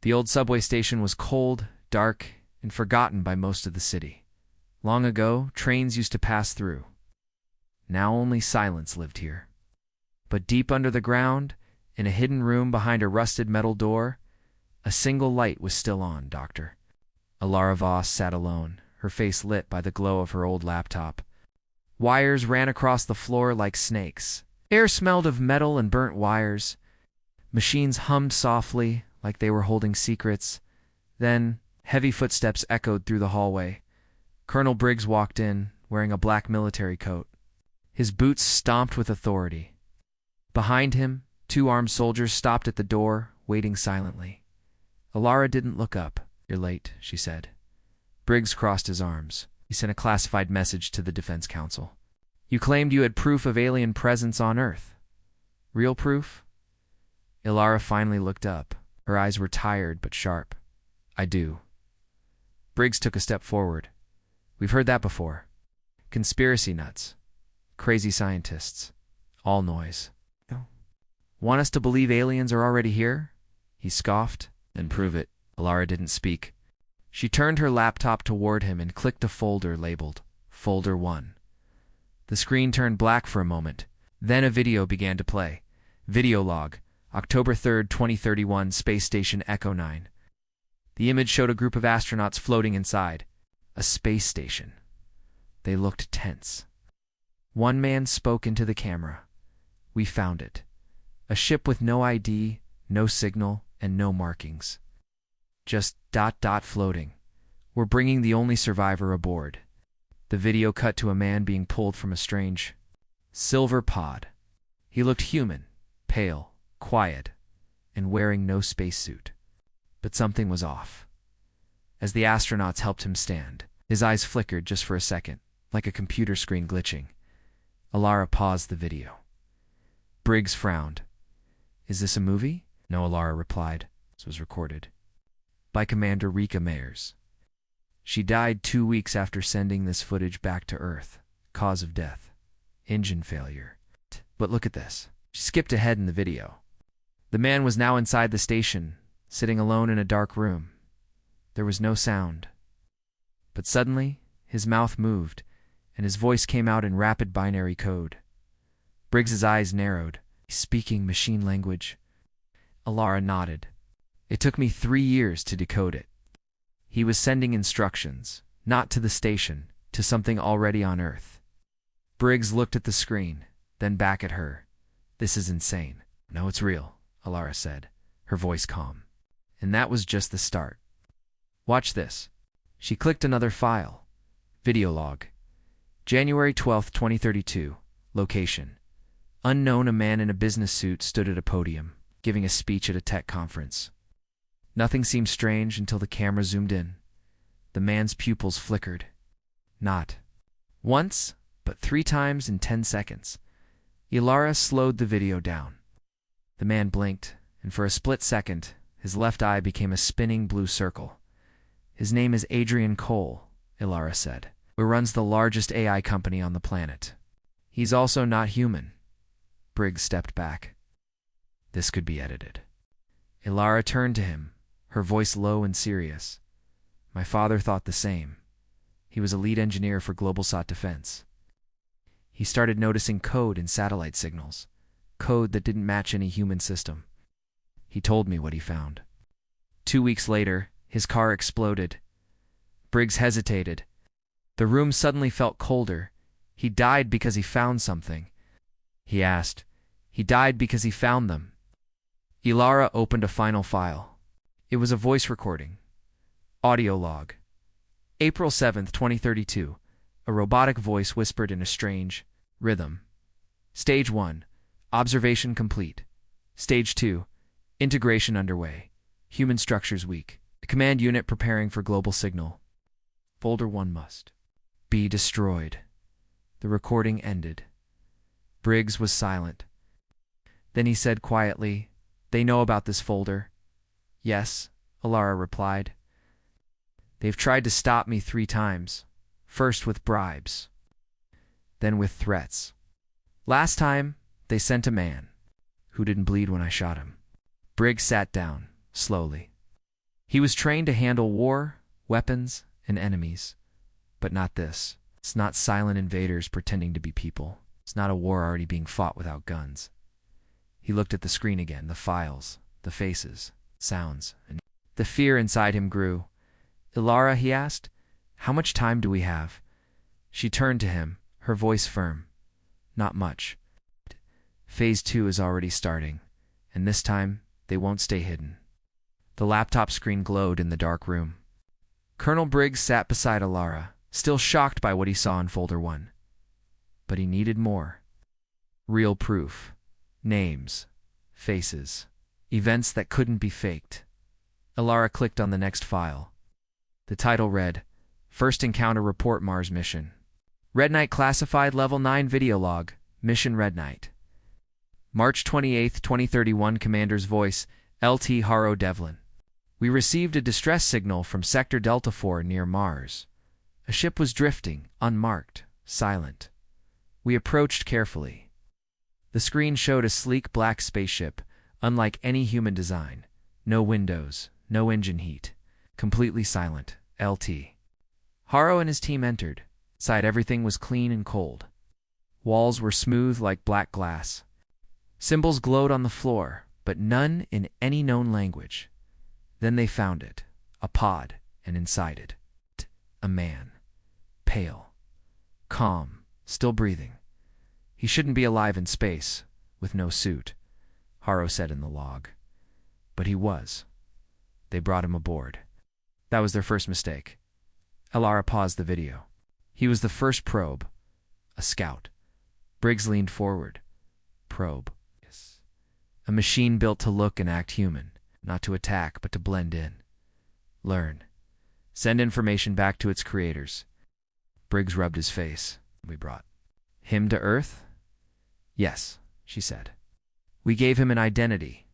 The old subway station was cold, dark, and forgotten by most of the city. Long ago, trains used to pass through. Now only silence lived here. But deep under the ground, in a hidden room behind a rusted metal door, a single light was still on, Doctor. Alara Voss sat alone, her face lit by the glow of her old laptop. Wires ran across the floor like snakes. Air smelled of metal and burnt wires. Machines hummed softly, like they were holding secrets. Then, heavy footsteps echoed through the hallway. Colonel Briggs walked in, wearing a black military coat. His boots stomped with authority. Behind him, 2 armed soldiers stopped at the door, waiting silently. Alara didn't look up. "You're late," she said. Briggs crossed his arms. He sent a classified message to the Defense Council. "You claimed you had proof of alien presence on Earth. Real proof?" Alara finally looked up. Her eyes were tired but sharp. "I do." Briggs took a step forward. "We've heard that before. Conspiracy nuts. Crazy scientists. All noise. Want us to believe aliens are already here?" He scoffed. "Then prove it." Alara didn't speak. She turned her laptop toward him and clicked a folder labeled Folder 1. The screen turned black for a moment. Then a video began to play. Video log, October 3rd, 2031, Space Station Echo 9. The image showed a group of astronauts floating inside. A space station. They looked tense. One man spoke into the camera. "We found it. A ship with no ID, no signal, and no markings. Just ... floating. We're bringing the only survivor aboard." The video cut to a man being pulled from a strange silver pod. He looked human, pale, quiet, and wearing no spacesuit. But something was off. As the astronauts helped him stand, his eyes flickered just for a second, like a computer screen glitching. Alara paused the video. Briggs frowned. "Is this a movie?" "No," Alara replied. "This was recorded by Commander Rika Mayers. She died 2 weeks after sending this footage back to Earth. Cause of death: engine failure. But look at this." She skipped ahead in the video. The man was now inside the station, sitting alone in a dark room. There was no sound. But suddenly, his mouth moved, and his voice came out in rapid binary code. Briggs's eyes narrowed. "Speaking machine language." Alara nodded. "It took me 3 years to decode it." He was sending instructions, not to the station, to something already on Earth. Briggs looked at the screen, then back at her. "This is insane." "No, it's real," Alara said, her voice calm. And that was just the start. "Watch this." She clicked another file. Video log. January 12th, 2032. Location: unknown. A man in a business suit stood at a podium, giving a speech at a tech conference. Nothing seemed strange until the camera zoomed in. The man's pupils flickered. Not once, but 3 times in 10 seconds. Alara slowed the video down. The man blinked, and for a split second, his left eye became a spinning blue circle. "His name is Adrian Cole," Alara said, "who runs the largest AI company on the planet. He's also not human." Briggs stepped back. This could be edited. Alara turned to him, her voice low and serious. "My father thought the same. He was a lead engineer for Globalsat Defense. He started noticing code in satellite signals, code that didn't match any human system. He told me what he found. 2 weeks later, his car exploded." Briggs hesitated. The room suddenly felt colder. "He died because he found something?" He asked. "He died because he found them." Alara opened a final file. It was a voice recording. Audio log. April 7th, 2032. A robotic voice whispered in a strange rhythm. Stage 1. Observation complete. Stage 2. Integration underway. Human structures weak. The command unit preparing for global signal. Folder 1 must be destroyed. The recording ended. Briggs was silent. Then he said quietly, "They know about this folder." "Yes," Alara replied. "They've tried to stop me 3 times. First with bribes, then with threats. Last time, they sent a man who didn't bleed when I shot him." Briggs sat down, slowly. He was trained to handle war, weapons, and enemies. But not this. It's not silent invaders pretending to be people. It's not a war already being fought without guns. He looked at the screen again, the files, the faces, sounds, and the fear inside him grew. "Ilara," he asked, "how much time do we have?" She turned to him, her voice firm. "Not much. Phase 2 is already starting, and this time they won't stay hidden." The laptop screen glowed in the dark room. Colonel Briggs sat beside Ilara, still shocked by what he saw in Folder 1. But he needed more. Real proof. Names. Faces. Events that couldn't be faked. Ilara clicked on the next file. The title read, "First Encounter Report Mars Mission. Red Knight Classified Level 9 Video Log. Mission Red Knight. March 28, 2031 Commander's Voice, LT Haro Devlin. We received a distress signal from Sector Delta 4 near Mars. A ship was drifting, unmarked, silent. We approached carefully. The screen showed a sleek black spaceship, unlike any human design. No windows, no engine heat. Completely silent, LT. Haro and his team entered. Inside everything was clean and cold. Walls were smooth like black glass. Symbols glowed on the floor, but none in any known language. Then they found it, a pod, and inside it, a man. Pale. Calm, still breathing. He shouldn't be alive in space, with no suit, Haro said in the log. But he was. They brought him aboard. That was their first mistake. Ilara paused the video. He was the first probe. A scout. Briggs leaned forward. Probe. Yes. A machine built to look and act human, not to attack, but to blend in. Learn. Send information back to its creators. Briggs rubbed his face. We brought him to Earth? Yes, she said. We gave him an identity,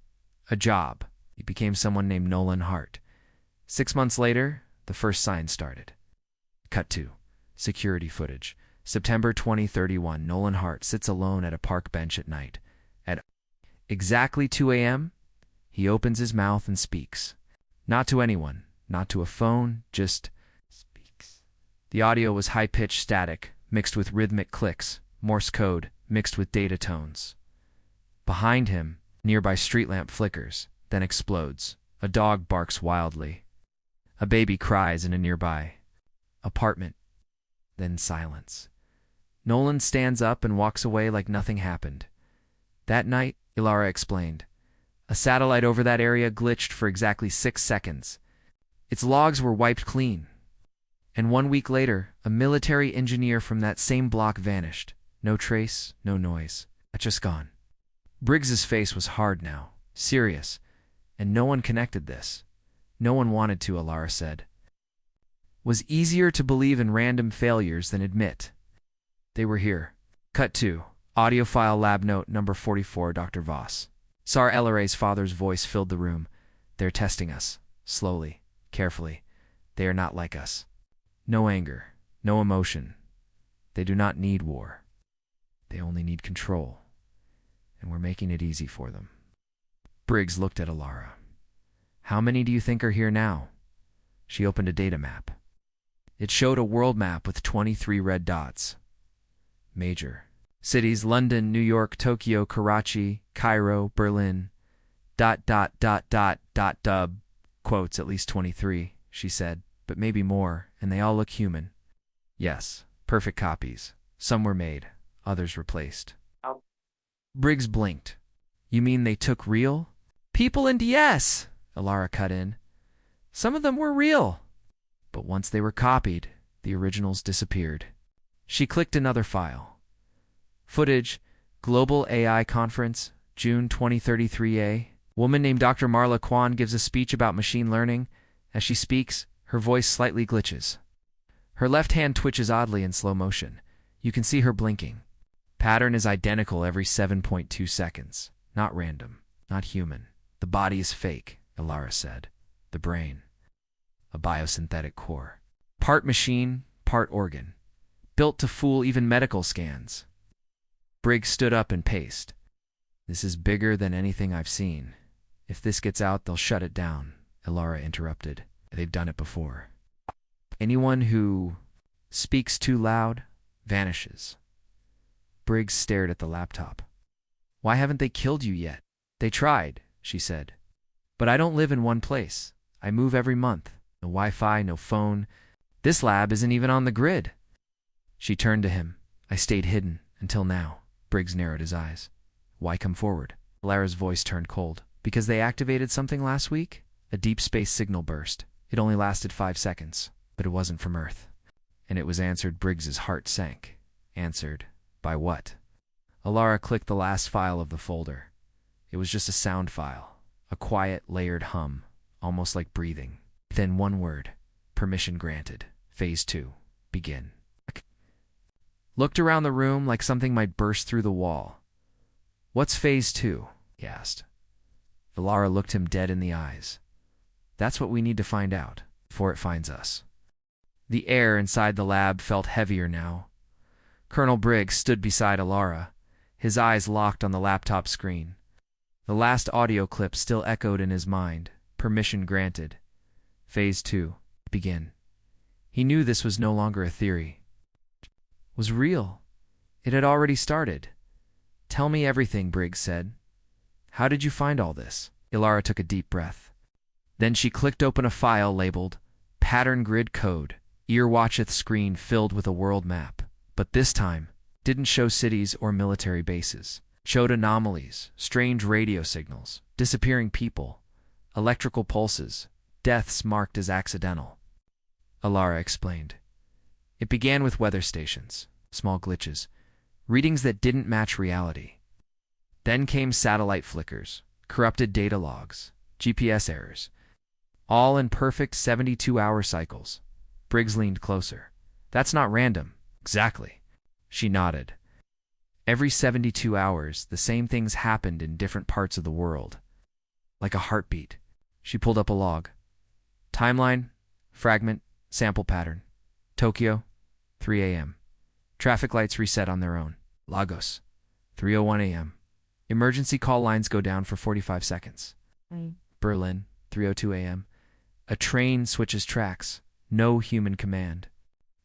a job. He became someone named Nolan Hart. 6 months later, the first signs started. Cut to security footage. September 2031, Nolan Hart sits alone at a park bench at night. At exactly 2 a.m., he opens his mouth and speaks. Not to anyone, not to a phone, just speaks. The audio was high-pitched static, mixed with rhythmic clicks, Morse code, mixed with data tones. Behind him, nearby street lamp flickers, then explodes. A dog barks wildly. A baby cries in a nearby apartment. Then silence. Nolan stands up and walks away like nothing happened. That night, Ilara explained, a satellite over that area glitched for exactly 6 seconds. Its logs were wiped clean. And 1 week later, a military engineer from that same block vanished. No trace, no noise. Just gone. Briggs's face was hard now, serious, and no one connected this. No one wanted to, Ilara said. Was easier to believe in random failures than admit. They were here. Cut 2. Audio file lab note number 44, Dr. Voss. Sar Elare's father's voice filled the room. They're testing us. Slowly, carefully. They are not like us. No anger, no emotion. They do not need war. They only need control. And we're making it easy for them. Briggs looked at Ilara. How many do you think are here now? She opened a data map. It showed a world map with 23 red dots. Major cities: London, New York, Tokyo, Karachi, Cairo, Berlin. ... Dub. Quotes, at least 23, she said, but maybe more, and they all look human. Yes, perfect copies. Some were made, others replaced. Briggs blinked. You mean they took real people? And yes, Ilara cut in. Some of them were real. But once they were copied, the originals disappeared. She clicked another file. Footage, Global AI Conference, June 2033A. Woman named Dr. Marla Kwan gives a speech about machine learning. As she speaks, her voice slightly glitches. Her left hand twitches oddly in slow motion. You can see her blinking. Pattern is identical every 7.2 seconds. Not random, not human. The body is fake, Ilara said. The brain. A biosynthetic core. Part machine, part organ. Built to fool even medical scans. Briggs stood up and paced. This is bigger than anything I've seen. If this gets out, they'll shut it down. Ilara interrupted. They've done it before. Anyone who speaks too loud vanishes. Briggs stared at the laptop. Why haven't they killed you yet? They tried, she said. But I don't live in one place. I move every month. No Wi-Fi, no phone. This lab isn't even on the grid. She turned to him. I stayed hidden until now. Briggs narrowed his eyes. Why come forward? Ilara's voice turned cold. Because they activated something last week? A deep space signal burst. It only lasted 5 seconds, but it wasn't from Earth. And it was answered. Briggs's heart sank. Answered. By what? Ilara clicked the last file of the folder. It was just a sound file. A quiet, layered hum, almost like breathing. Then one word. Permission granted. Phase 2. Begin. Looked around the room like something might burst through the wall. What's Phase 2? He asked. Ilara looked him dead in the eyes. That's what we need to find out, before it finds us. The air inside the lab felt heavier now. Colonel Briggs stood beside Ilara, his eyes locked on the laptop screen. The last audio clip still echoed in his mind. Permission granted. Phase 2. Begin. He knew this was no longer a theory. It was real. It had already started. Tell me everything, Briggs said. How did you find all this? Ilara took a deep breath. Then she clicked open a file labeled Pattern Grid Code. Earwatcheth screen filled with a world map. But this time, didn't show cities or military bases. Showed anomalies, strange radio signals, disappearing people, electrical pulses, deaths marked as accidental. Ilara explained. It began with weather stations, small glitches, readings that didn't match reality. Then came satellite flickers, corrupted data logs, GPS errors, all in perfect 72-hour cycles. Briggs leaned closer. That's not random. Exactly. She nodded. Every 72 hours, the same things happened in different parts of the world. Like a heartbeat. She pulled up a log. Timeline, fragment, sample pattern. Tokyo, 3 a.m. Traffic lights reset on their own. Lagos, 3:01 a.m. Emergency call lines go down for 45 seconds. Berlin, 3:02 a.m. A train switches tracks. No human command.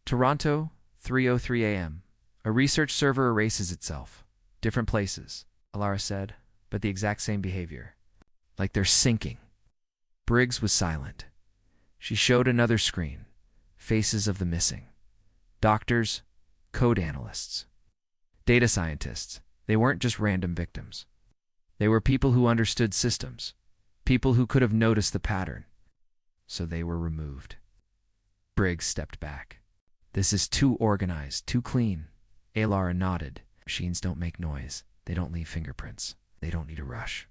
Toronto, 3:03 a.m. A research server erases itself. Different places, Ilara said, but the exact same behavior. Like they're syncing. Briggs was silent. She showed another screen. Faces of the missing. Doctors, code analysts, data scientists. They weren't just random victims. They were people who understood systems. People who could have noticed the pattern. So they were removed. Briggs stepped back. This is too organized, too clean. Ilara nodded. Machines don't make noise. They don't leave fingerprints. They don't need a rush.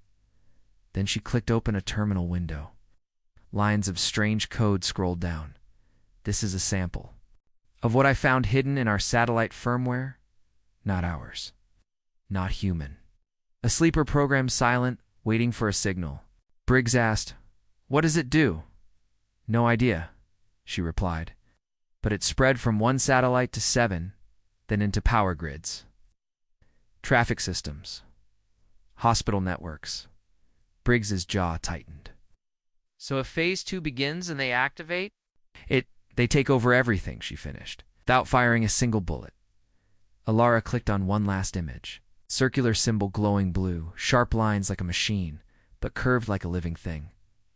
Then she clicked open a terminal window. Lines of strange code scrolled down. This is a sample. Of what I found hidden in our satellite firmware? Not ours. Not human. A sleeper program silent, waiting for a signal. Briggs asked, "What does it do?" "No idea," she replied. But it spread from one satellite to 7, then into power grids. Traffic systems. Hospital networks. Briggs's jaw tightened. So if Phase 2 begins and they activate? They take over everything, she finished, without firing a single bullet. Ilara clicked on one last image. Circular symbol glowing blue, sharp lines like a machine, but curved like a living thing.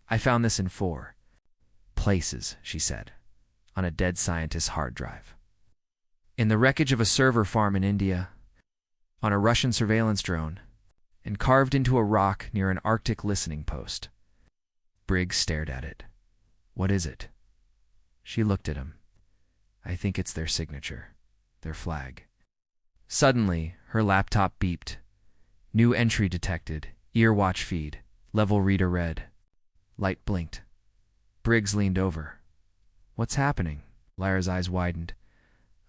I found this in 4 places, she said, on a dead scientist's hard drive. In the wreckage of a server farm in India, on a Russian surveillance drone, and carved into a rock near an Arctic listening post. Briggs stared at it. What is it? She looked at him. I think it's their signature, their flag. Suddenly, her laptop beeped. New entry detected. Earwatch feed. Level reader read. Light blinked. Briggs leaned over. What's happening? Ilara's eyes widened.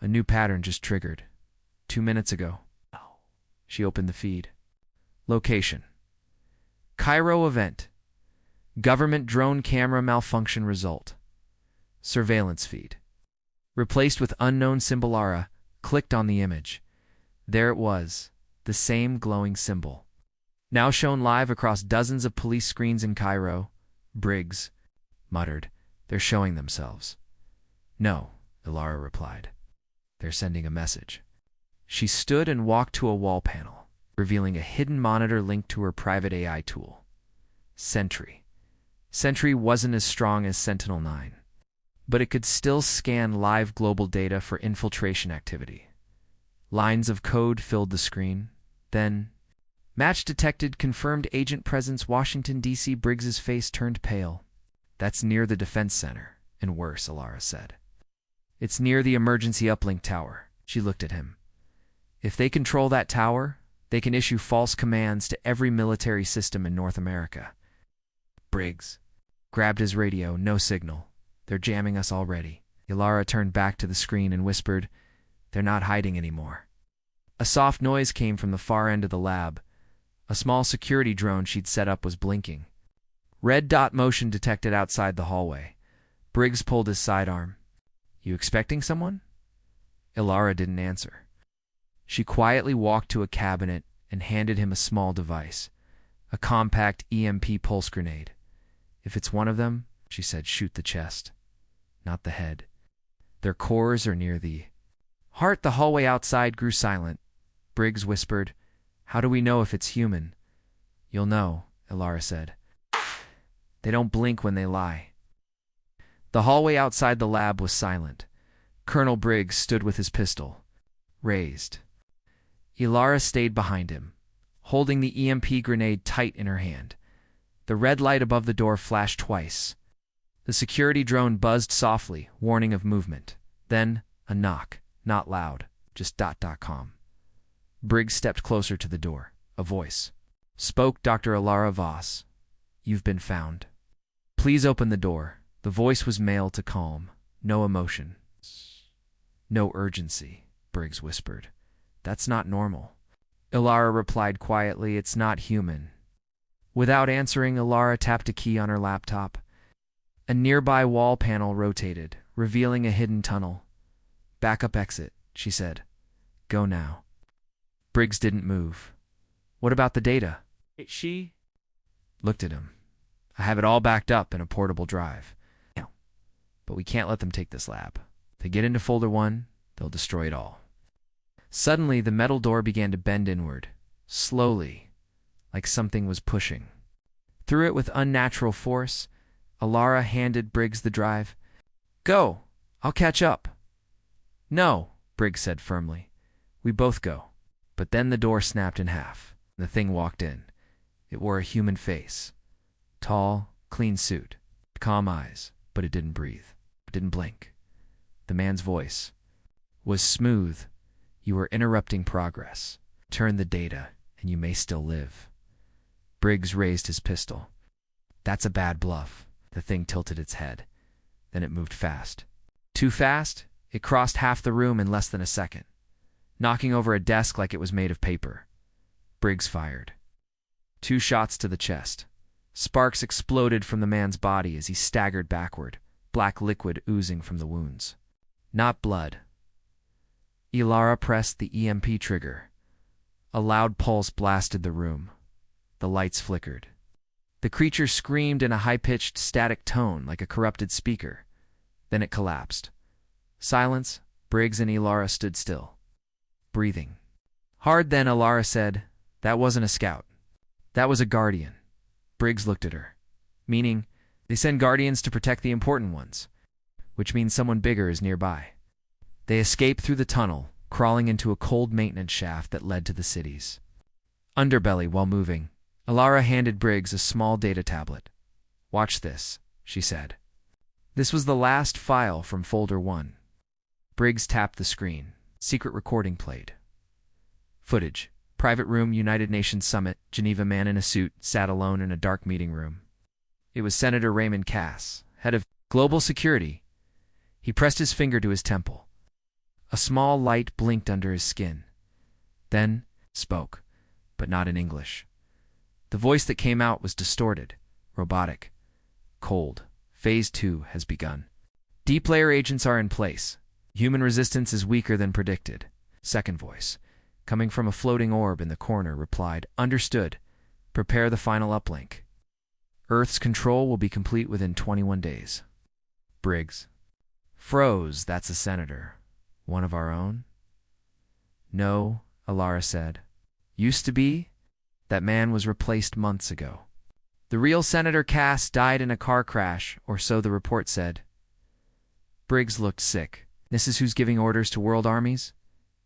A new pattern just triggered. 2 minutes ago. She opened the feed. Location. Cairo event. Government drone camera malfunction result. Surveillance feed. Replaced with unknown symbol. Ilara clicked on the image. There it was, the same glowing symbol. Now shown live across dozens of police screens in Cairo. Briggs, muttered. They're showing themselves. No, Ilara replied. They're sending a message. She stood and walked to a wall panel, revealing a hidden monitor linked to her private AI tool. Sentry. Sentry wasn't as strong as Sentinel-9, but it could still scan live global data for infiltration activity. Lines of code filled the screen. Then, match detected, confirmed agent presence, Washington, D.C. Briggs's face turned pale. That's near the defense center, and worse, Ilara said. It's near the emergency uplink tower. She looked at him. If they control that tower, they can issue false commands to every military system in North America. Briggs grabbed his radio. No signal. They're jamming us already. Ilara turned back to the screen and whispered, they're not hiding anymore. A soft noise came from the far end of the lab. A small security drone she'd set up was blinking. Red dot motion detected outside the hallway. Briggs pulled his sidearm. You expecting someone? Ilara didn't answer. She quietly walked to a cabinet and handed him a small device, a compact EMP pulse grenade. If it's one of them, she said, shoot the chest, not the head. Their cores are near the heart. The hallway outside grew silent. Briggs whispered, how do we know if it's human? You'll know, Ilara said. They don't blink when they lie. The hallway outside the lab was silent. Colonel Briggs stood with his pistol raised. Ilara stayed behind him, holding the EMP grenade tight in her hand. The red light above the door flashed twice. The security drone buzzed softly, warning of movement. Then, a knock, not loud, just .com. Briggs stepped closer to the door. A voice spoke. Dr. Ilara Voss, you've been found. Please open the door. The voice was male to calm. No emotion. No urgency, Briggs whispered. That's not normal. Ilara replied quietly, it's not human. Without answering, Ilara tapped a key on her laptop. A nearby wall panel rotated, revealing a hidden tunnel. Backup exit, she said. Go now. Briggs didn't move. What about the data? She looked at him. I have it all backed up in a portable drive. But we can't let them take this lab. If they get into folder 1, they'll destroy it all. Suddenly, the metal door began to bend inward, slowly, like something was pushing. Through it with unnatural force, Ilara handed Briggs the drive. Go! I'll catch up. No, Briggs said firmly. We both go. But then the door snapped in half. The thing walked in. It wore a human face. Tall, clean suit, calm eyes, but it didn't breathe. It didn't blink. The man's voice was smooth. You are interrupting progress. Turn the data, and you may still live. Briggs raised his pistol. That's a bad bluff. The thing tilted its head. Then it moved fast. Too fast, it crossed half the room in less than a second, knocking over a desk like it was made of paper. Briggs fired. 2 shots to the chest. Sparks exploded from the man's body as he staggered backward, black liquid oozing from the wounds. Not blood. Ilara pressed the EMP trigger. A loud pulse blasted the room. The lights flickered. The creature screamed in a high-pitched, static tone like a corrupted speaker. Then it collapsed. Silence. Briggs and Ilara stood still, breathing hard. Then Ilara said, that wasn't a scout. That was a guardian. Briggs looked at her. Meaning, they send guardians to protect the important ones, which means someone bigger is nearby. They escaped through the tunnel, crawling into a cold maintenance shaft that led to the city's underbelly while moving. Ilara handed Briggs a small data tablet. Watch this, she said. This was the last file from folder 1. Briggs tapped the screen. Secret recording played. Footage. Private room, United Nations Summit. Geneva. Man in a suit sat alone in a dark meeting room. It was Senator Raymond Cass, head of global security. He pressed his finger to his temple. A small light blinked under his skin. Then spoke, but not in English. The voice that came out was distorted, robotic, cold. Phase 2 has begun. Deep layer agents are in place. Human resistance is weaker than predicted. Second voice, coming from a floating orb in the corner, replied, Understood. Prepare the final uplink. Earth's control will be complete within 21 days. Briggs froze. That's a senator. One of our own? No, Alara said. Used to be? That man was replaced months ago. The real Senator Cass died in a car crash, or so the report said. Briggs looked sick. This is who's giving orders to world armies?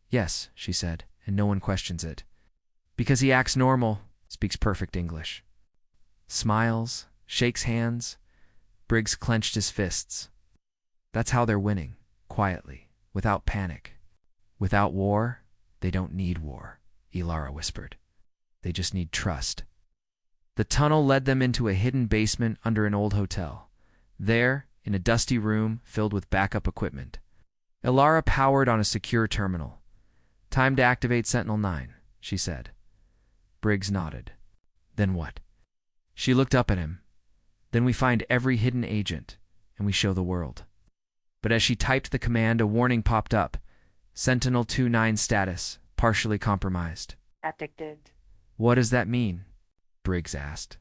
Yes, she said, and no one questions it. Because he acts normal, speaks perfect English. Smiles, shakes hands. Briggs clenched his fists. That's how they're winning, quietly, without panic. Without war, they don't need war, Ilara whispered. They just need trust. The tunnel led them into a hidden basement under an old hotel. There, in a dusty room filled with backup equipment, Ilara powered on a secure terminal. Time to activate Sentinel-9, she said. Briggs nodded. Then what? She looked up at him. Then we find every hidden agent, and we show the world. But as she typed the command, a warning popped up. Sentinel-29 status, partially compromised. Addicted. What does that mean? Briggs asked.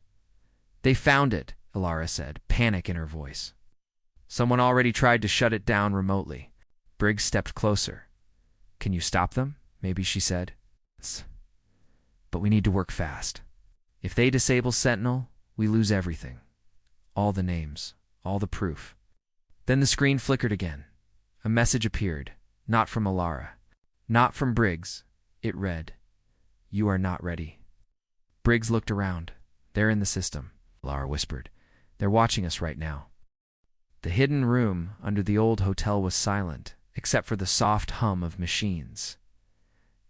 They found it, Ilara said, panic in her voice. Someone already tried to shut it down remotely. Briggs stepped closer. Can you stop them? Maybe she said. But we need to work fast. If they disable Sentinel, we lose everything. All the names, all the proof. Then the screen flickered again. A message appeared, not from Ilara, not from Briggs. It read, "You are not ready." Briggs looked around. They're in the system, Ilara whispered. They're watching us right now. The hidden room under the old hotel was silent, except for the soft hum of machines.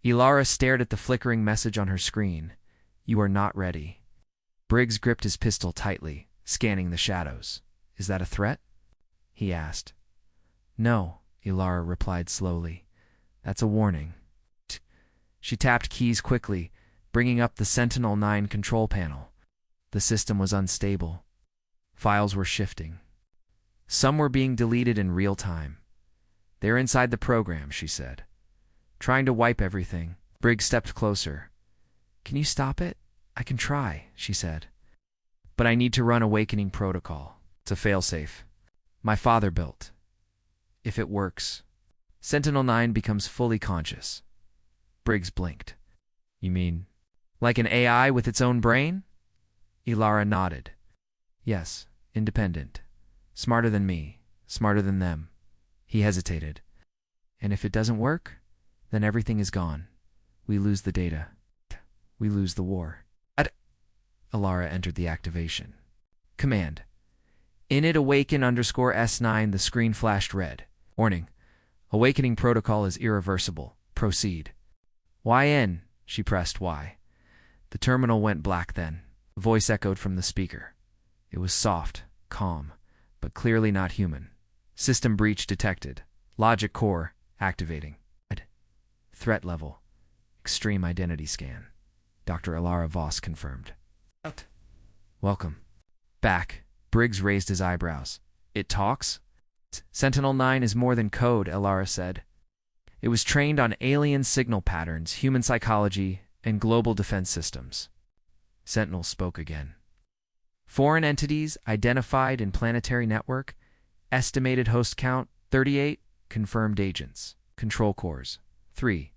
Ilara stared at the flickering message on her screen. You are not ready. Briggs gripped his pistol tightly, scanning the shadows. Is that a threat? He asked. No, Ilara replied slowly. That's a warning. She tapped keys quickly, bringing up the Sentinel-9 control panel. The system was unstable. Files were shifting. Some were being deleted in real time. They're inside the program, she said. Trying to wipe everything. Briggs stepped closer. Can you stop it? I can try, she said. But I need to run Awakening Protocol. It's a failsafe. My father built. If it works, Sentinel-9 becomes fully conscious. Briggs blinked. You mean, like an AI with its own brain? Ilara nodded. Yes, independent. Smarter than me, smarter than them. He hesitated. And if it doesn't work, then everything is gone. We lose the data. We lose the war. Ilara entered the activation. Command. Init awaken _S9. The screen flashed red. Warning. Awakening protocol is irreversible. Proceed. YN. She pressed Y. The terminal went black then. A voice echoed from the speaker. It was soft, calm, but clearly not human. System breach detected. Logic core activating. Threat level. Extreme identity scan. Dr. Ilara Voss confirmed. Welcome. Back. Briggs raised his eyebrows. It talks? Sentinel-9 is more than code, Ilara said. It was trained on alien signal patterns, human psychology, and global defense systems. Sentinel spoke again. Foreign entities identified in planetary network. Estimated host count, 38. Confirmed agents. Control cores, 3.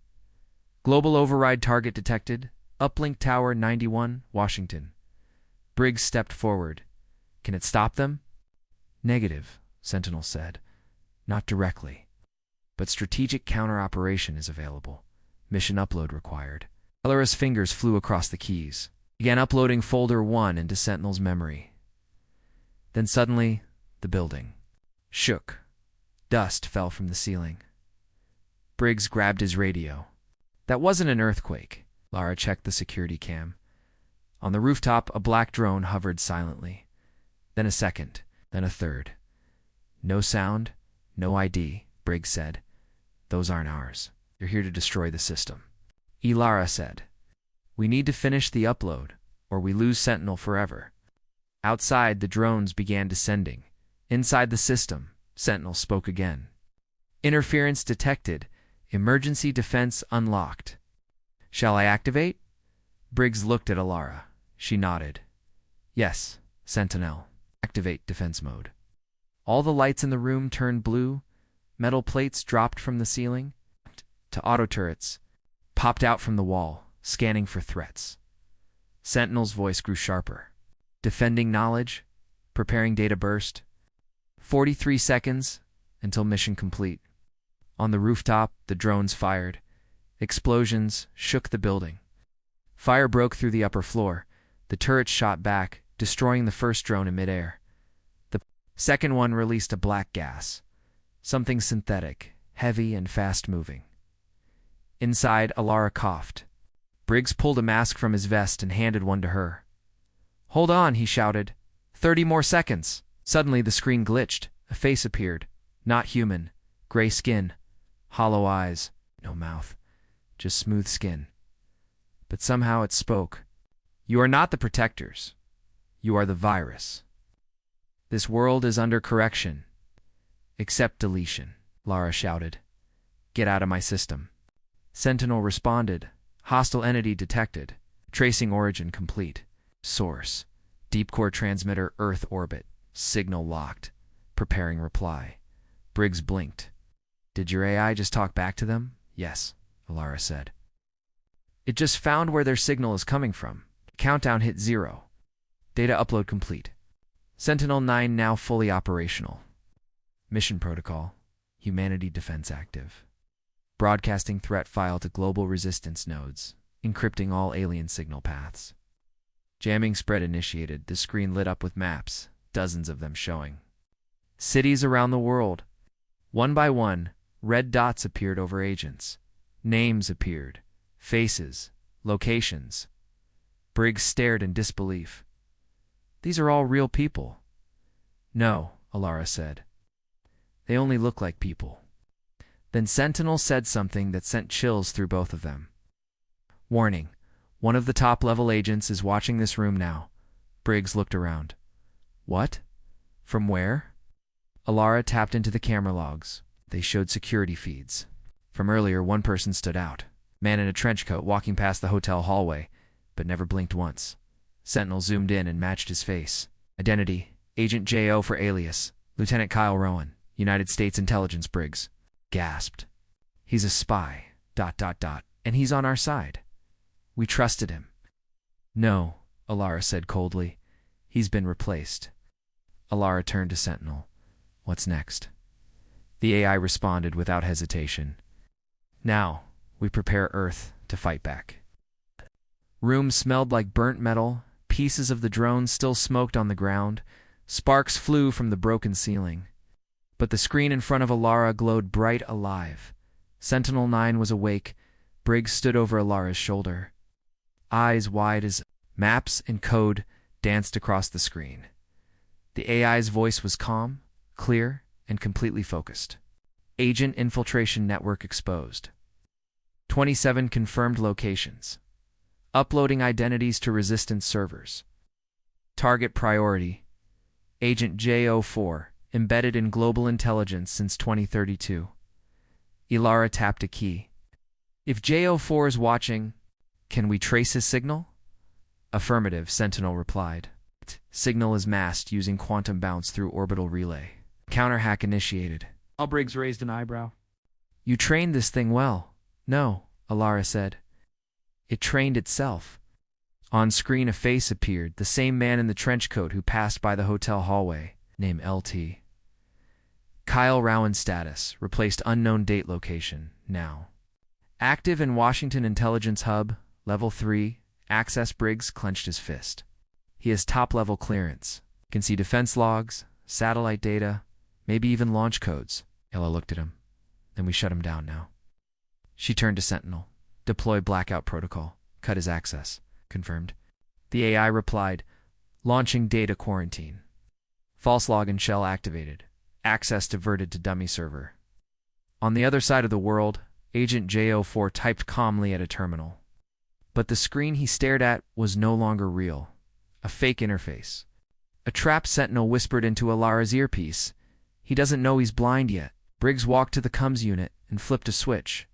Global override target detected. Uplink Tower 91, Washington. Briggs stepped forward. Can it stop them? Negative, Sentinel said. Not directly. But strategic counter-operation is available. Mission upload required. Ilara's fingers flew across the keys. Began uploading folder 1 into Sentinel's memory. Then suddenly, the building shook. Dust fell from the ceiling. Briggs grabbed his radio. That wasn't an earthquake. Lara checked the security cam. On the rooftop, a black drone hovered silently. Then a second, then a third. No sound, no ID, Briggs said. Those aren't ours. They're here to destroy the system. Ilara said. We need to finish the upload, or we lose Sentinel forever. Outside, the drones began descending. Inside the system, Sentinel spoke again. Interference detected. Emergency defense unlocked. Shall I activate? Briggs looked at Ilara. She nodded. Yes, Sentinel. Activate defense mode. All the lights in the room turned blue. Metal plates dropped from the ceiling to auto turrets, popped out from the wall, scanning for threats. Sentinel's voice grew sharper. Defending knowledge, preparing data burst. 43 seconds until mission complete. On the rooftop, the drones fired. Explosions shook the building. Fire broke through the upper floor. The turrets shot back, destroying the first drone in midair. The second one released a black gas, something synthetic, heavy and fast-moving. Inside, Alara coughed. Briggs pulled a mask from his vest and handed one to her. "Hold on," he shouted. 30 more seconds. Suddenly the screen glitched. A face appeared. Not human. Gray skin. Hollow eyes. No mouth. Just smooth skin. But somehow it spoke. "You are not the protectors. You are the virus. This world is under correction. Accept deletion," Lara shouted. "Get out of my system." Sentinel responded. Hostile entity detected. Tracing origin complete. Source. Deep core transmitter Earth orbit. Signal locked. Preparing reply. Briggs blinked. "Did your AI just talk back to them?" "Yes," Alara said. "It just found where their signal is coming from." Countdown hit 0. Data upload complete. Sentinel-9 now fully operational. Mission protocol. Humanity defense active. Broadcasting threat file to global resistance nodes. Encrypting all alien signal paths. Jamming spread initiated. The screen lit up with maps, dozens of them showing. Cities around the world. One by one, red dots appeared over agents. Names appeared. Faces. Locations. Briggs stared in disbelief. "These are all real people." "No," Alara said. "They only look like people." Then Sentinel said something that sent chills through both of them. "Warning. One of the top-level agents is watching this room now." Briggs looked around. "What? From where?" Alara tapped into the camera logs. They showed security feeds. From earlier, one person stood out. Man in a trench coat walking past the hotel hallway, but never blinked once. Sentinel zoomed in and matched his face. Identity: Agent J.O. for alias, Lieutenant Kyle Rowan, United States Intelligence. Briggs gasped. "He's a spy, ... and he's on our side. We trusted him." "No," Alara said coldly. "He's been replaced." Alara turned to Sentinel. "What's next?" The AI responded without hesitation. "Now, we prepare Earth to fight back." Room smelled like burnt metal. Pieces of the drone still smoked on the ground. Sparks flew from the broken ceiling. But the screen in front of Alara glowed bright alive. Sentinel-9 was awake. Briggs stood over Alara's shoulder. Eyes wide as maps and code danced across the screen. The AI's voice was calm, clear, and completely focused. Agent infiltration network exposed. 27 confirmed locations. Uploading identities to resistance servers. Target priority: Agent J04, embedded in global intelligence since 2032. Alara tapped a key. "If J04 is watching, can we trace his signal?" "Affirmative," Sentinel replied. "Signal is masked using quantum bounce through orbital relay." Counterhack initiated. Briggs raised an eyebrow. "You trained this thing well." "No," Alara said. "It trained itself." On screen a face appeared, the same man in the trench coat who passed by the hotel hallway. Name LT. Kyle Rowan status, replaced unknown date location, now. Active in Washington Intelligence Hub, Level 3, access. Briggs clenched his fist. He has top-level clearance. Can see defense logs, satellite data, maybe even launch codes. Ella looked at him. "Then we shut him down now." She turned to Sentinel. "Deploy blackout protocol. Cut his access." Confirmed. The AI replied, "Launching data quarantine. False login shell activated. Access diverted to dummy server." On the other side of the world, Agent J04 typed calmly at a terminal. But the screen he stared at was no longer real. A fake interface. A trapped Sentinel whispered into Alara's earpiece. "He doesn't know he's blind yet." Briggs walked to the comms unit and flipped a switch.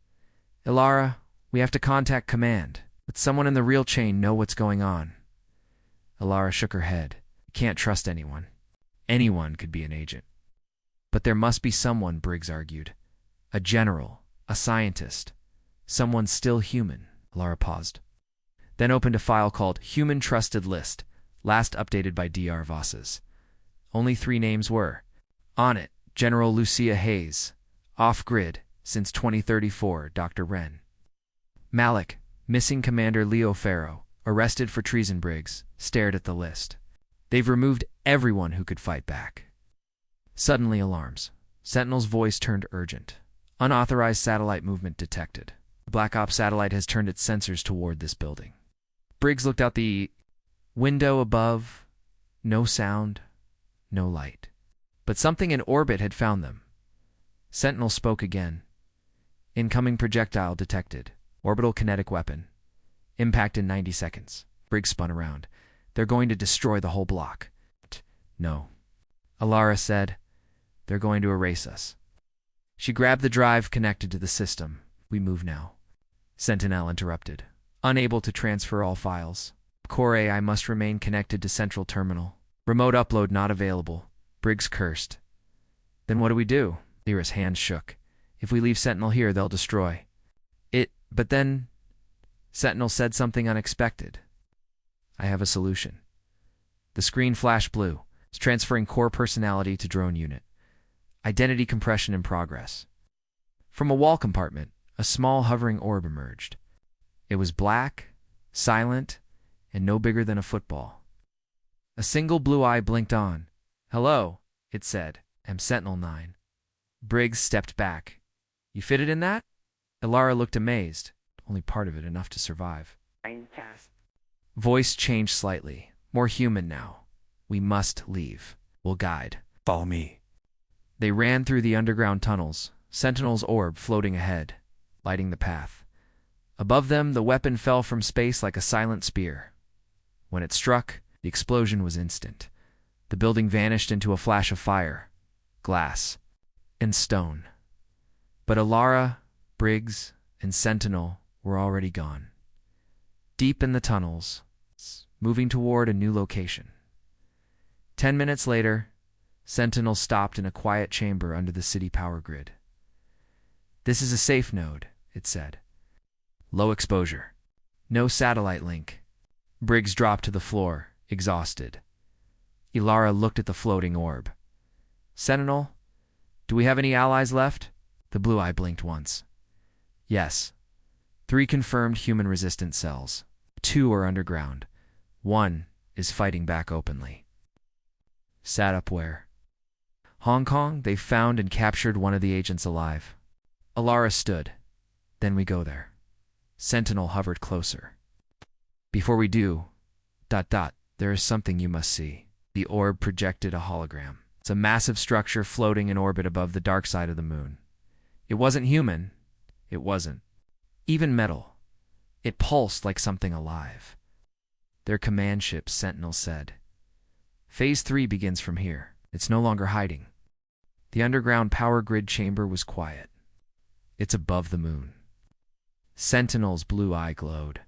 "Alara, we have to contact command. Let someone in the real chain know what's going on." Alara shook her head. can't trust anyone. Anyone could be an agent. But there must be someone, Briggs argued. A general, a scientist, someone still human. Lara paused, then opened a file called Human Trusted List, last updated by Dr. Vosses. Only 3 names were on it: General Lucia Hayes, off-grid, since 2034, Dr. Wren. Malik, missing Commander Leo Farrow, arrested for treason. Briggs stared at the list. They've removed everyone who could fight back. Suddenly, alarms. Sentinel's voice turned urgent. Unauthorized satellite movement detected. The Black Ops satellite has turned its sensors toward this building. Briggs looked out the window above. No sound, no light. But something in orbit had found them. Sentinel spoke again. Incoming projectile detected. Orbital kinetic weapon. Impact in 90 seconds. Briggs spun around. They're going to destroy the whole block. No. Alara said, they're going to erase us. She grabbed the drive connected to the system. We move now. Sentinel interrupted. Unable to transfer all files. Core AI must remain connected to central terminal. Remote upload not available. Briggs cursed. Then what do we do? Lyra's hands shook. If we leave Sentinel here, they'll destroy it. But then Sentinel said something unexpected. I have a solution. The screen flashed blue. It's transferring core personality to drone unit. Identity compression in progress. From a wall compartment, a small hovering orb emerged. It was black, silent, and no bigger than a football. A single blue eye blinked on. Hello, it said. I'm Sentinel-9. Briggs stepped back. You fitted in that? Alara looked amazed. Only part of it enough to survive. Voice changed slightly. More human now. We must leave. We'll guide. Follow me. They ran through the underground tunnels, Sentinel's orb floating ahead, lighting the path. Above them, the weapon fell from space like a silent spear. When it struck, the explosion was instant. The building vanished into a flash of fire, glass, and stone. But Alara, Briggs, and Sentinel were already gone. Deep in the tunnels, moving toward a new location. 10 minutes later, Sentinel stopped in a quiet chamber under the city power grid. This is a safe node, it said. Low exposure. No satellite link. Briggs dropped to the floor, exhausted. Alara looked at the floating orb. Sentinel, do we have any allies left? The blue eye blinked once. Yes. 3 confirmed human-resistant cells. 2 are underground. 1 is fighting back openly. Sat up where? Hong Kong, they found and captured one of the agents alive. Alara stood. Then we go there. Sentinel hovered closer. Before we do, there is something you must see. The orb projected a hologram. It's a massive structure floating in orbit above the dark side of the moon. It wasn't human. It wasn't even metal. It pulsed like something alive. Their command ship, Sentinel said. Phase 3 begins from here. It's no longer hiding. The underground power grid chamber was quiet. It's above the moon. Sentinel's blue eye glowed.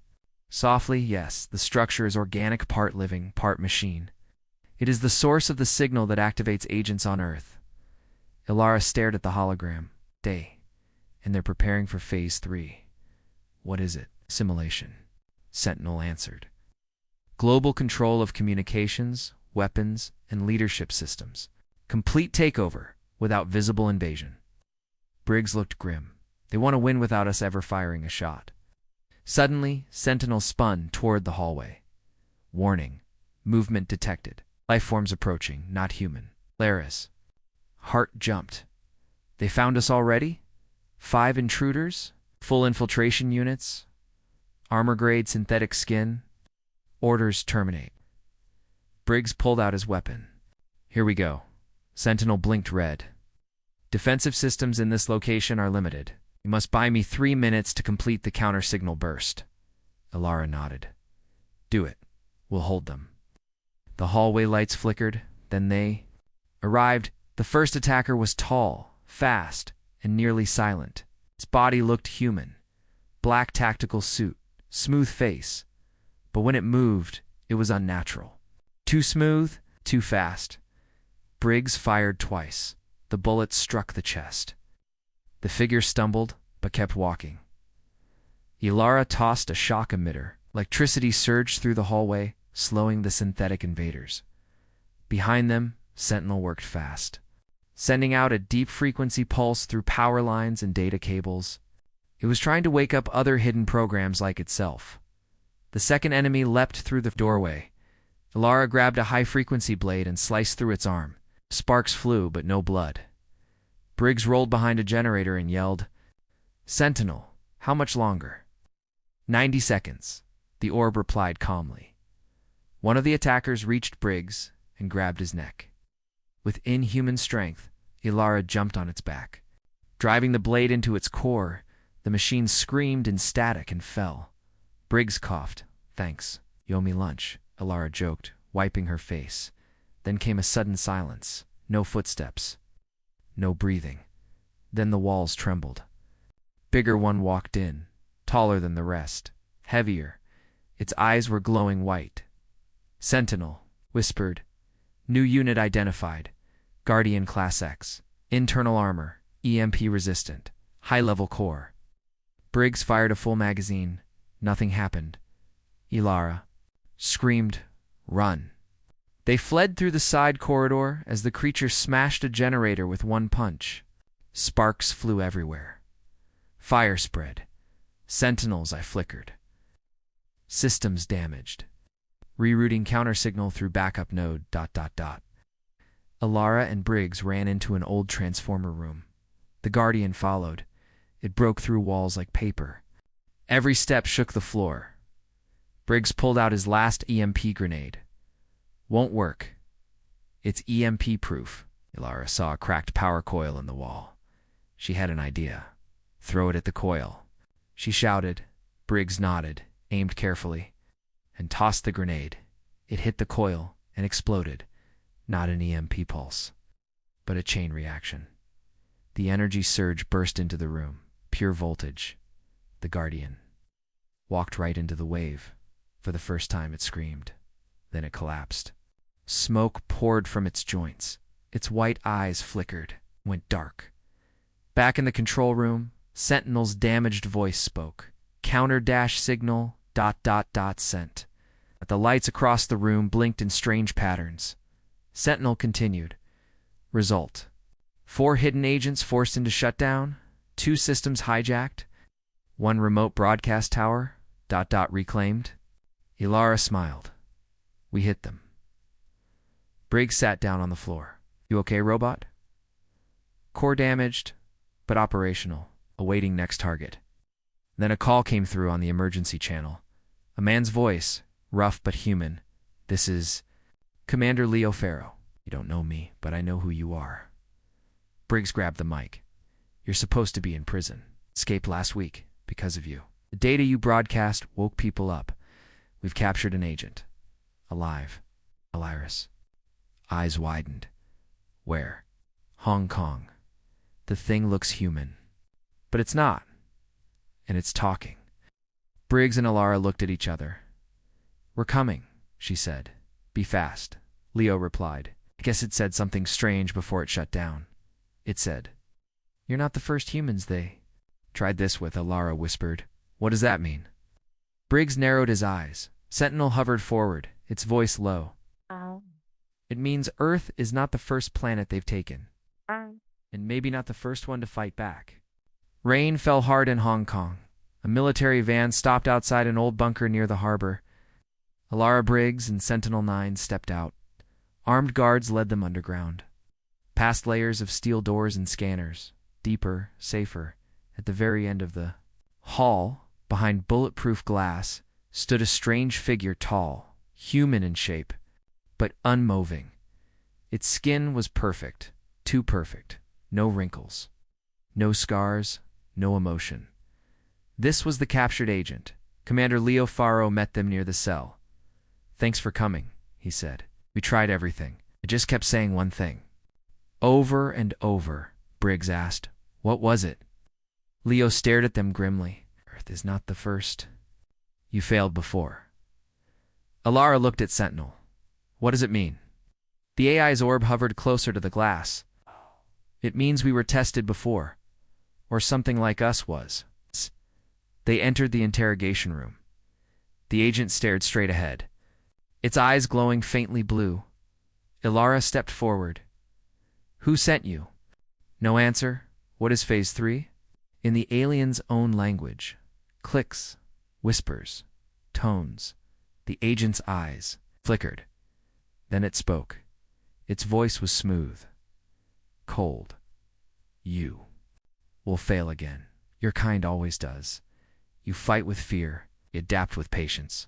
Softly, yes, the structure is organic, part living, part machine. It is the source of the signal that activates agents on Earth. Alara stared at the hologram. And they're preparing for Phase 3. What is it? Simulation. Sentinel answered. Global control of communications, weapons, and leadership systems. Complete takeover without visible invasion. Briggs looked grim. They want to win without us ever firing a shot. Suddenly, Sentinel spun toward the hallway. Warning. Movement detected. Life forms approaching, not human. Laris. Heart jumped. They found us already? 5 intruders? Full infiltration units? Armor-grade synthetic skin? Orders terminate. Briggs pulled out his weapon. Here we go. Sentinel blinked red. Defensive systems in this location are limited. You must buy me 3 minutes to complete the counter-signal burst. Alara nodded. Do it. We'll hold them. The hallway lights flickered, then they arrived. The first attacker was tall, fast, and nearly silent. His body looked human. Black tactical suit, smooth face. But when it moved, it was unnatural. Too smooth, Too fast. Briggs fired twice. The bullet struck the chest. The figure stumbled, but kept walking. Ilara tossed a shock emitter. Electricity surged through the hallway, slowing the synthetic invaders. Behind them, Sentinel worked fast, sending out a deep-frequency pulse through power lines and data cables. It was trying to wake up other hidden programs like itself. The second enemy leapt through the doorway. Ilara grabbed a high-frequency blade and sliced through its arm. Sparks flew, but no blood. Briggs rolled behind a generator and yelled, "Sentinel, how much longer?" 90 seconds, the orb replied calmly. One of the attackers reached Briggs and grabbed his neck. With inhuman strength, Ilara jumped on its back. Driving the blade into its core, the machine screamed in static and fell. Briggs coughed. "Thanks, you owe me lunch," Ilara joked, wiping her face. Then came a sudden silence. No footsteps. No breathing. Then the walls trembled. Bigger one walked in, taller than the rest, heavier. Its eyes were glowing white. "Sentinel," whispered. "New unit identified. Guardian Class X. Internal armor. EMP resistant. High-level core." Briggs fired a full magazine. Nothing happened. Ilara screamed, "Run!" They fled through the side corridor as the creature smashed a generator with one punch. Sparks flew everywhere. Fire spread. "Sentinels," I flickered. "Systems damaged. Rerouting countersignal through backup node, ... Ilara and Briggs ran into an old transformer room. The Guardian followed. It broke through walls like paper. Every step shook the floor. Briggs pulled out his last EMP grenade. "Won't work. It's EMP-proof." Ilara saw a cracked power coil in the wall. She had an idea. "Throw it at the coil." She shouted. Briggs nodded, aimed carefully, and tossed the grenade. It hit the coil and exploded. Not an EMP pulse, but a chain reaction. The energy surge burst into the room. Pure voltage. The Guardian walked right into the wave. For the first time it screamed. Then it collapsed. Smoke poured from its joints. Its white eyes flickered, went dark. Back in the control room, Sentinel's damaged voice spoke. "Counter-signal ... sent." The lights across the room blinked in strange patterns. Sentinel continued. "Result: 4 hidden agents forced into shutdown, 2 systems hijacked, 1 remote broadcast tower ... reclaimed." Ilara smiled. "We hit them." Briggs sat down on the floor. "You okay, robot?" "Core damaged, but operational, awaiting next target." Then a call came through on the emergency channel. A man's voice, rough but human. "This is Commander Leo Farrow. You don't know me, but I know who you are." Briggs grabbed the mic. "You're supposed to be in prison. Escaped last week, because of you. The data you broadcast woke people up. We've captured an agent. Alive. Aliris." Eyes widened. "Where?" "Hong Kong. The thing looks human. But it's not. And it's talking." Briggs and Ilara looked at each other. "We're coming," she said. "Be fast." Leo replied. "I guess it said something strange before it shut down." It said, "You're not the first humans they tried this with," Ilara whispered. "What does that mean?" Briggs narrowed his eyes. Sentinel hovered forward, its voice low. "It means Earth is not the first planet they've taken. And maybe not the first one to fight back." Rain fell hard in Hong Kong. A military van stopped outside an old bunker near the harbor. Ilara, Briggs, and Sentinel-9 stepped out. Armed guards led them underground, past layers of steel doors and scanners, deeper, safer. At the very end of the hall, behind bulletproof glass, stood a strange figure, tall, human in shape, but unmoving. Its skin was perfect, too perfect. No wrinkles, no scars, no emotion. This was the captured agent. Commander Leo Farrow met them near the cell. "Thanks for coming," he said. "We tried everything. I just kept saying one thing." "Over and over," Briggs asked. "What was it?" Leo stared at them grimly. "Earth is not the first. You failed before." Ilara looked at Sentinel. "What does it mean?" The AI's orb hovered closer to the glass. It means we were tested before. Or something like us was. They entered the interrogation room. The agent stared straight ahead, its eyes glowing faintly blue. Ilara stepped forward. Who sent you? No answer. What is Phase 3? In the alien's own language. Clicks, whispers, tones. The agent's eyes flickered. Then it spoke. Its voice was smooth, cold. You will fail again. Your kind always does. You fight with fear, you adapt with patience.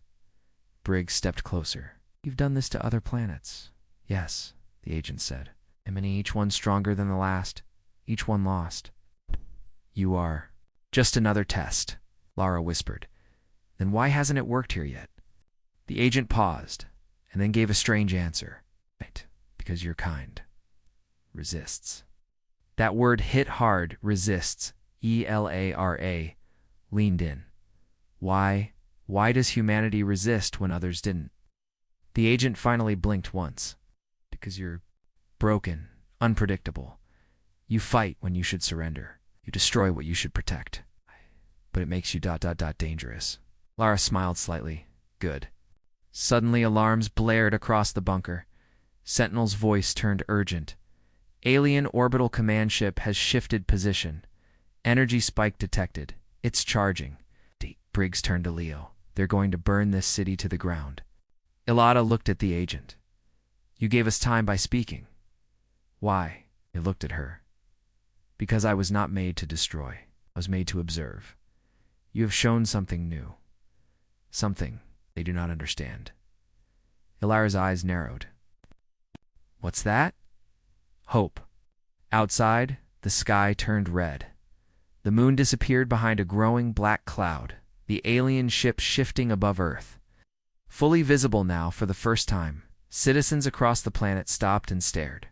Briggs stepped closer. You've done this to other planets. Yes, the agent said. And many, each one stronger than the last, each one lost. You are just another test, Lara whispered. Then why hasn't it worked here yet? The agent paused, and then gave a strange answer. Right, because your kind resists. That word hit hard, resists, E-L-A-R-A, leaned in. Why does humanity resist when others didn't? The agent finally blinked once. Because you're broken, unpredictable. You fight when you should surrender. You destroy what you should protect. But it makes you dangerous. Lara smiled slightly. Good. Suddenly alarms blared across the bunker. Sentinel's voice turned urgent. Alien orbital command ship has shifted position. Energy spike detected. It's charging. Briggs turned to Leo. They're going to burn this city to the ground. Ilada looked at the agent. You gave us time by speaking. Why? He looked at her. Because I was not made to destroy. I was made to observe. You have shown something new. Something they do not understand. Ilara's eyes narrowed. What's that? Hope. Outside, the sky turned red. The moon disappeared behind a growing black cloud, the alien ship shifting above Earth. Fully visible now for the first time, citizens across the planet stopped and stared.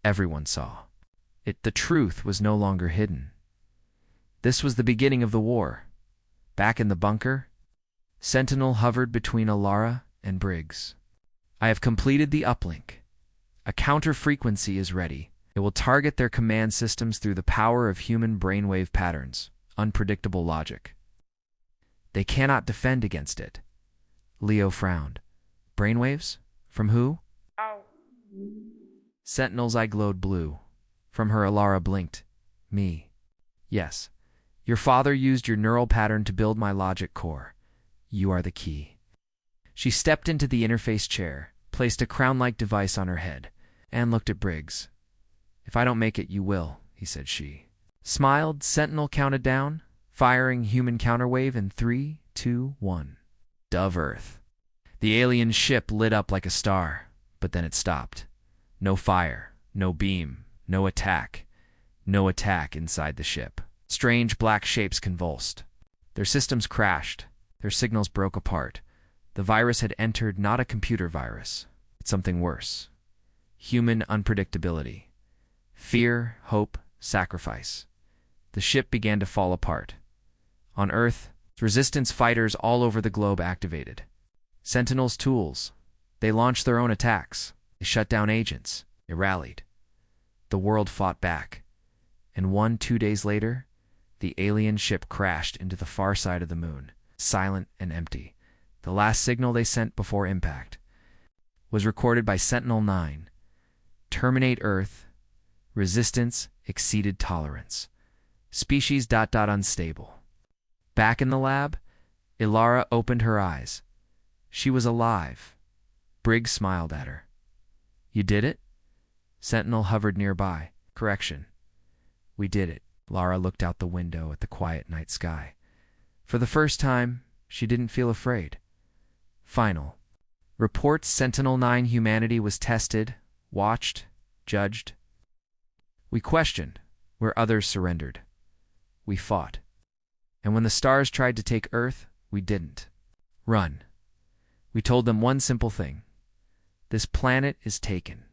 Everyone saw. The truth was no longer hidden. This was the beginning of the war. Back in the bunker, Sentinel hovered between Ilara and Briggs. I have completed the uplink. A counter-frequency is ready. It will target their command systems through the power of human brainwave patterns, unpredictable logic. They cannot defend against it. Leo frowned. Brainwaves? From who? Ow. Sentinel's eye glowed blue. From her, Ilara blinked. Me. Yes. Your father used your neural pattern to build my logic core. You are the key. She stepped into the interface chair, placed a crown-like device on her head, and looked at Briggs. If I don't make it, you will, he said she. Smiled, Sentinel counted down, firing human counterwave in 3, 2, 1. Dove Earth. The alien ship lit up like a star, but then it stopped. No fire, no beam, no attack. No attack inside the ship. Strange black shapes convulsed. Their systems crashed. Their signals broke apart. The virus had entered not a computer virus. It's something worse. Human unpredictability. Fear, hope, sacrifice. The ship began to fall apart. On Earth, resistance fighters all over the globe activated. Sentinel's tools. They launched their own attacks. They shut down agents. They rallied. The world fought back. And 2 days later, the alien ship crashed into the far side of the moon, silent and empty. The last signal they sent before impact was recorded by Sentinel-9. Terminate Earth. Resistance exceeded tolerance. Species ... unstable. Back in the lab, Ilara opened her eyes. She was alive. Briggs smiled at her. You did it? Sentinel hovered nearby. Correction. We did it. Lara looked out the window at the quiet night sky. For the first time, she didn't feel afraid. Final. Reports Sentinel-9 humanity was tested, watched, judged. We questioned, where others surrendered. We fought. And when the stars tried to take Earth, we didn't. Run. We told them one simple thing. This planet is taken.